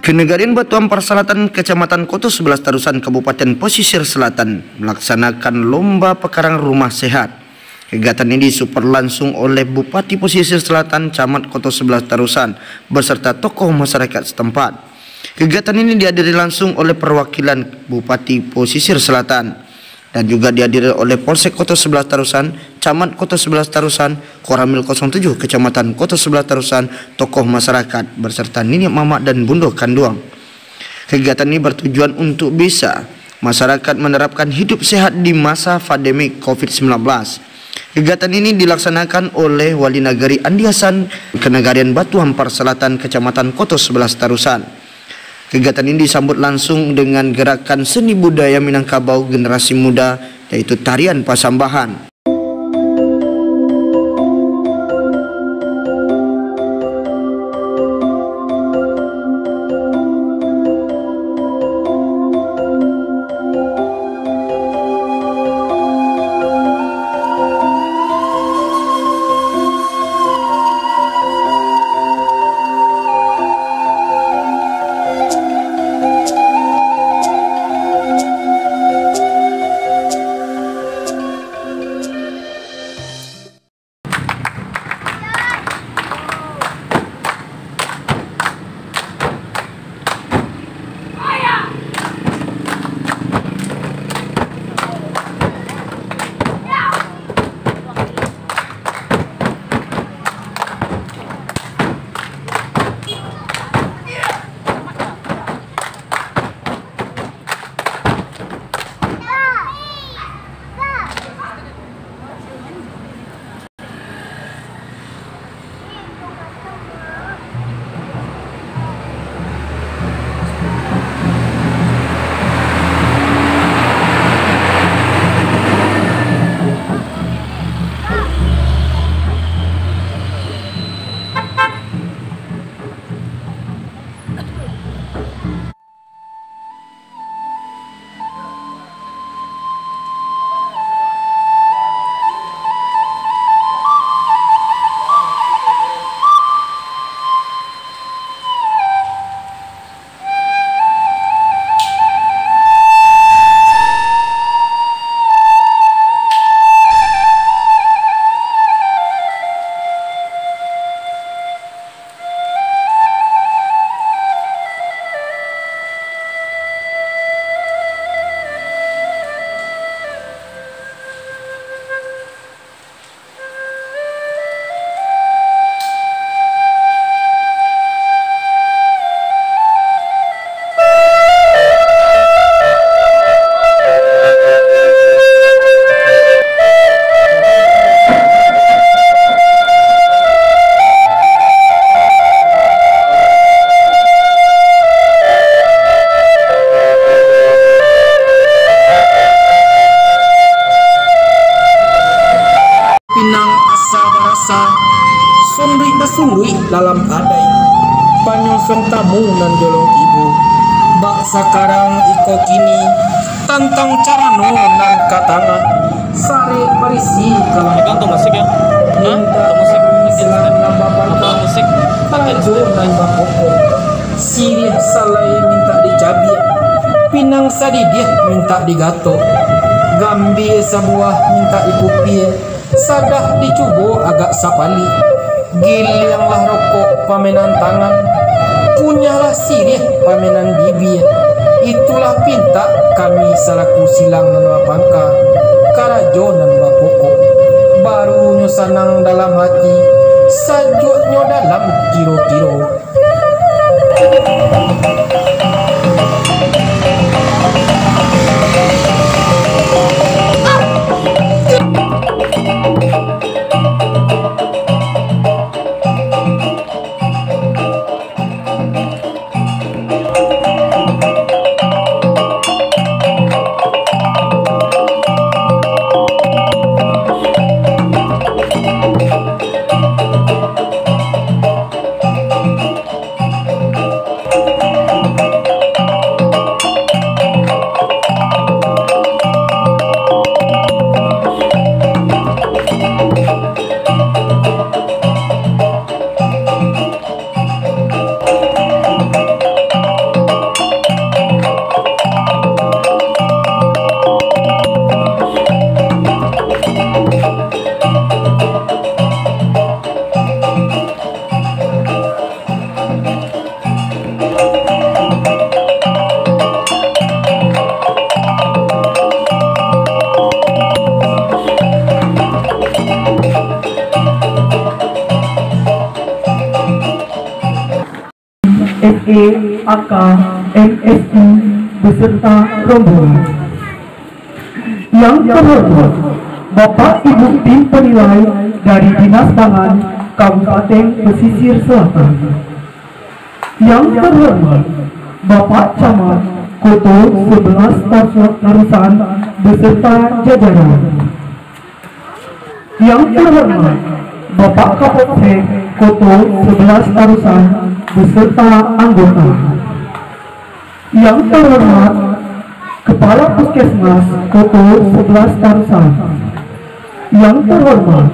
Kenegarian Batu Ampar Selatan, Kecamatan Koto 11 Tarusan, Kabupaten Pesisir Selatan melaksanakan lomba pekarang rumah sehat. Kegiatan ini disupport langsung oleh Bupati Pesisir Selatan, Camat Koto 11 Tarusan, beserta tokoh masyarakat setempat. Kegiatan ini dihadiri langsung oleh perwakilan Bupati Pesisir Selatan dan juga dihadiri oleh Polsek Koto 11 Tarusan, Camat Koto 11 Tarusan, Koramil 07 Kecamatan Koto 11 Tarusan, tokoh masyarakat beserta Nini Mamak dan Bundo Kanduang. Kegiatan ini bertujuan untuk bisa masyarakat menerapkan hidup sehat di masa pandemi COVID-19. Kegiatan ini dilaksanakan oleh Wali Nagari Andi Hasan, Kenegarian Batu Ampar Selatan, Kecamatan Koto 11 Tarusan. Kegiatan ini disambut langsung dengan gerakan seni budaya Minangkabau generasi muda, yaitu tarian Pasambahan. Sundui dalam adai panyosong tamu nan jolong ibu bak sakarang iko kini tantang carano nan katanga sare berisi kalang gantung musik ya? Hah? Musik apa musik? tajo nan bakoko sirih salai minta dicabi pinang sadidih minta digato gambi sebuah minta ikupi sadah dicubo agak sapali gilianglah rokok pamenan tangan, punyalah sirih pamenan bibir. Itulah pinta kami selaku silang nan pangka, karajo nan bapoko. Baru nyo sanang dalam hati, sajutnyo dalam kiro-kiro. AK, MSI beserta rombongan. Yang terhormat Bapak Ibu tim penilai dari Dinas Pangan Kabupaten Pesisir Selatan. Yang terhormat Bapak Camat Koto 11 Tarusan beserta jajaran. Yang terhormat Bapak Kapolsek Koto 11 Tarusan beserta anggota. Yang terhormat Kepala Puskesmas Koto 11 Tarusan. Yang terhormat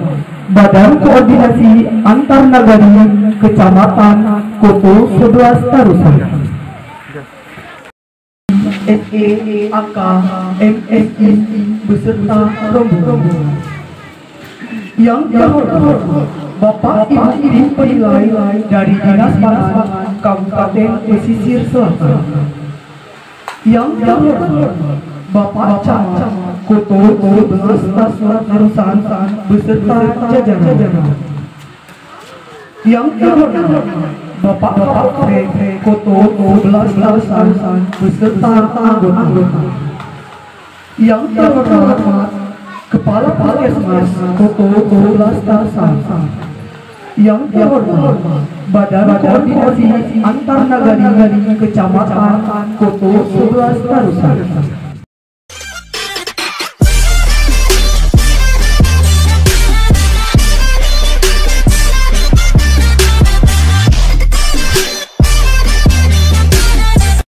Badan Koordinasi Antar Nagari Kecamatan Koto 11 Tarusan. SE, AK, MSI beserta rombongan. Yang terhormat Bapak Ibu tim penilai dari Dinas Pangan Kabupaten Pesisir Selatan. Yang terhormat Bapak Camat Koto 11 Tarusan beserta jajaran. Yang terhormat Bapak Kapolsek Koto 11 Tarusan beserta anggota. Yang terhormat Kepala Puskesmas Koto 11 Tarusan. Yang terhormat Badan Koordinasi Antar Nagari Kecamatan Koto 11 Tarusan.